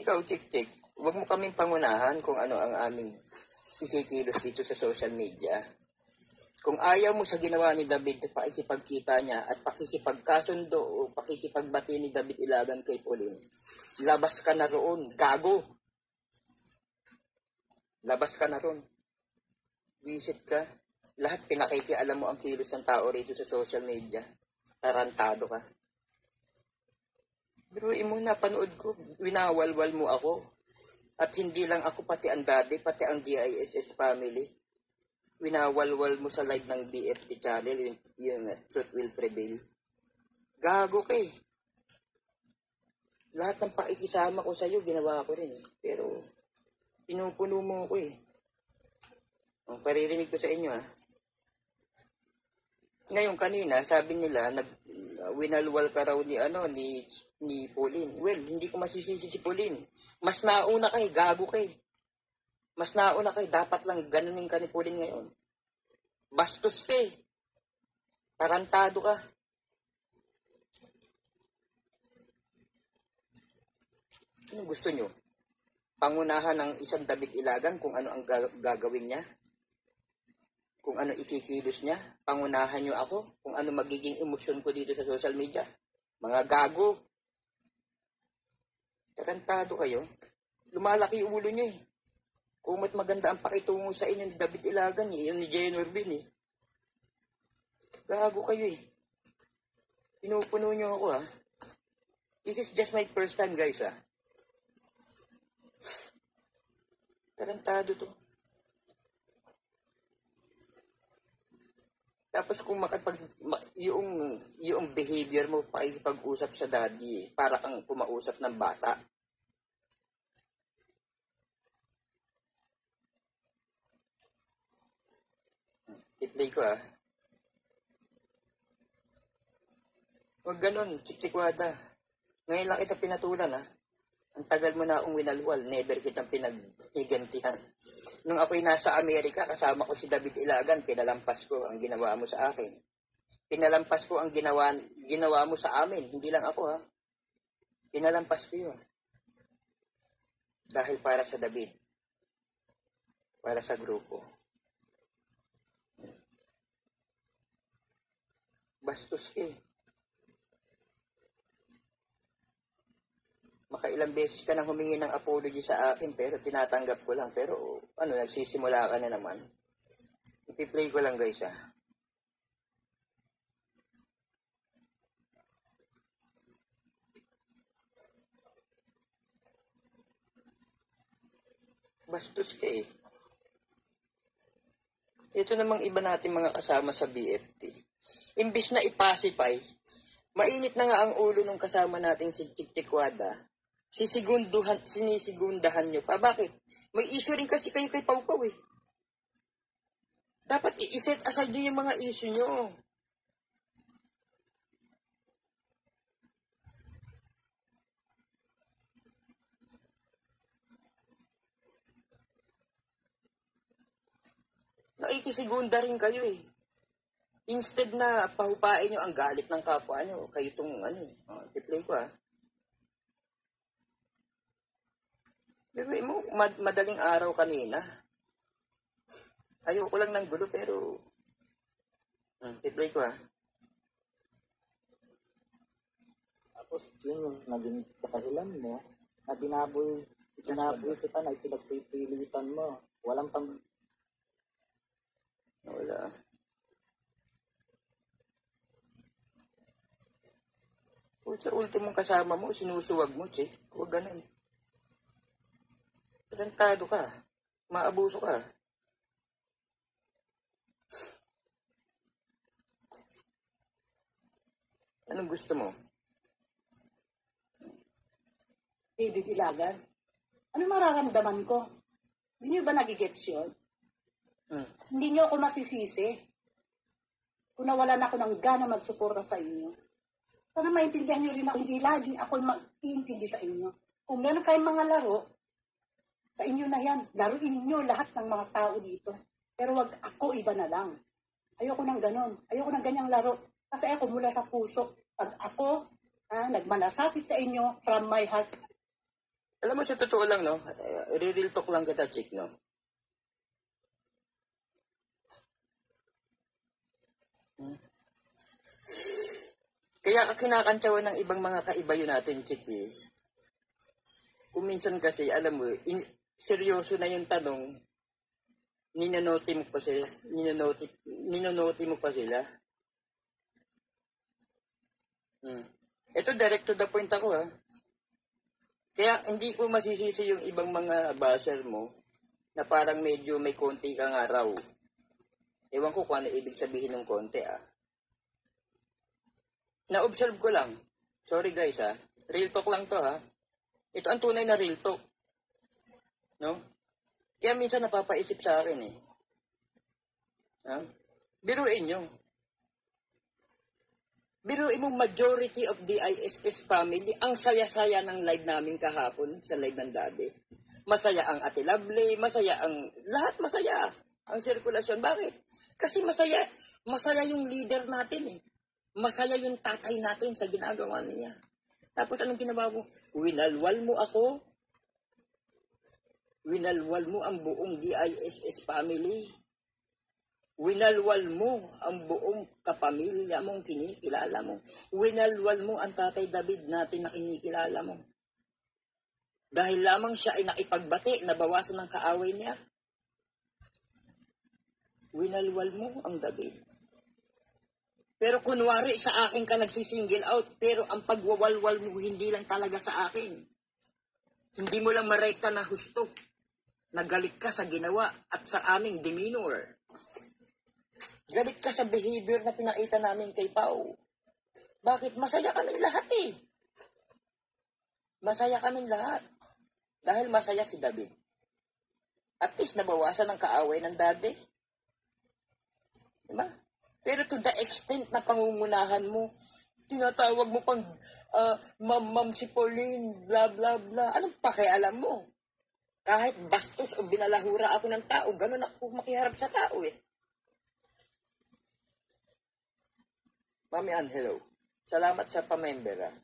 ikaw, Chik-Chik, huwag mo kaming pangunahan kung ano ang aming ikikilos dito sa social media. Kung ayaw mo sa ginawa ni David, pakikipagkita niya at pakikipagkasundo o pakikipagbati ni David Ilagan kay Pauline, labas ka na roon, gago. Labas ka na roon. Visit ka. Lahat pinakikialam mo ang kilos ng tao rito sa social media. Tarantado ka. Pero mo napanood ko, winawalwal mo ako. At hindi lang ako, pati ang daddy, pati ang DISS family. Winawalwal mo sa live ng BFT channel, yung Truth Will Prevail. Gago ka eh. Lahat ng pakikisama ko sa'yo, ginawa ko rin eh. Pero, pinupuno mo ko eh. Ang paririnig ko sa inyo ah. Ngayon kanina, sabi nila, winalwal ka raw ni Pauline. Well, hindi ko masisisi si Pauline. Mas nauna kay, gago kay. Mas nauna kay, dapat lang ganunin ka ni Pauline ngayon. Bastos kay. Tarantado ka. Ano gusto nyo? Pangunahan ng isang David Ilagan kung ano ang gagawin niya? Kung ano ikikilos niya? Pangunahan nyo ako kung ano magiging emosyon ko dito sa social media? Mga gago. Tarantado kayo. Lumalaki ulo nyo eh. Kung mat maganda ang pakitungo sa inyo ni David Ilagan, yun ni Jay Norbin eh. Gago kayo eh. Pinupuno nyo ako ha. This is just my first time guys ha. Tarantado to. Tapos kung yung behavior mo pakikipag-usap sa daddy, para kang pumausap ng bata. I-play ko ah. Huwag ganun, Chik-Chikwada. Ngayon lang kita pinatulan ah. Ang tagal mo na akong winalwal, never kitang pinag-igantihan. Nung ako'y nasa Amerika, kasama ko si David Ilagan, pinalampas ko ang ginawa mo sa akin. Pinalampas ko ang ginawa mo sa amin, hindi lang ako ha. Pinalampas ko yun. Dahil para sa David. Para sa grupo. Bastos ka eh. Makailang beses ka nang humingi ng apology sa akin, pero tinatanggap ko lang. Pero, nagsisimula ka na naman. Ipi-play ko lang guys, ha. Bastos ka eh. Ito namang iba natin mga kasama sa BFT. Imbis na ipacify, mainit na nga ang ulo ng kasama nating si Chik-Chikwada. Sinisigundahan nyo pa. Bakit? May issue rin kasi kayo kay Pau-Pau eh. Dapat i-set aside nyo yung mga issue nyo. Nakikisigunda rin kayo eh. Instead na pahupain nyo ang galit ng kapwa nyo, kayo itong i-play ko ah. Pero mo, madaling araw kanina. Ayoko lang ng gulo pero i-play ko ah. Tapos yun yung naging kakahilan mo na binaboy kita na ipinagpipilitan mo. Walang Wala. Sa ultimong kasama mo, sinusuwag mo, Che. Huwag ganun. Tarantado ka. Maabuso ka. Anong gusto mo? David Ilagan? Ano mararamdaman ko? Hindi nyo ba nagigets yun? Hindi nyo ako masisisi. Kung nawalan ako ng gana magsuporta sa inyo. Para maintindihan nyo rin ako, hindi lagi ako mag-iintindi sa inyo. Kung meron kayong mga laro, sa inyo na yan. Laruin nyo lahat ng mga tao dito. Pero wag ako, iba na lang. Ayoko ng ganon. Ayoko ng ganyang laro. Kasi ako mula sa puso. Pag ako nagmanasakit sa inyo from my heart. Alam mo, sa totoo lang, no? Real talk lang kita, chick, no? Kaya kinakantsawan ng ibang mga kaibayo natin, chick, eh. Kung minsan kasi, alam mo, seryoso na yung tanong, ninonoti mo pa sila. Ninonoti mo pa sila. Ito, direct to the point ako, ha? Kaya hindi ko masisisi yung ibang mga baser mo na parang medyo may konti kang araw. Ewan ko kung ano ibig sabihin ng konti, ah. Na-observe ko lang. Sorry guys, ha. Real talk lang to, ha. Ito ang tunay na real talk. No? Kaya minsan napapaisip sa akin, eh. Ha? Biruin nyo. Biruin mo, majority of the ISS family, ang saya-saya ng live namin kahapon sa live ng Daddy. Masaya ang Ate Lovely, masaya ang, lahat masaya ang sirkulasyon. Bakit? Kasi masaya yung leader natin, eh. Masaya yung tatay natin sa ginagawa niya. Tapos anong ginawa mo? Winalwal mo ako. Winalwal mo ang buong DISS family. Winalwal mo ang buong kapamilya mong kinikilala mo. Winalwal mo ang Tatay David natin na kinikilala mo. Dahil lamang siya ay nakipagbati, nabawasan ng kaaway niya. Winalwal mo ang David. Pero kunwari sa akin ka nagsisingle out, pero ang pagwawalwal mo hindi lang talaga sa akin. Hindi mo lang marekta na husto. Nagalit ka sa ginawa at sa aming demeanor. Galit ka sa behavior na pinakita namin kay Pao. Bakit? Masaya kaming lahat, eh. Masaya kaming lahat. Dahil masaya si David. At least nabawasan ng kaaway ng Daddy. Diba? Pero to the extent na pangungunahan mo, tinatawag mo pang ma'am si Pauline, blah blah blah. Anong pakialam mo? Kahit bastos o binalahura ako ng tao, ganun ako makiharap sa tao, eh. Mami Ann, hello. Salamat sa pamember, ah.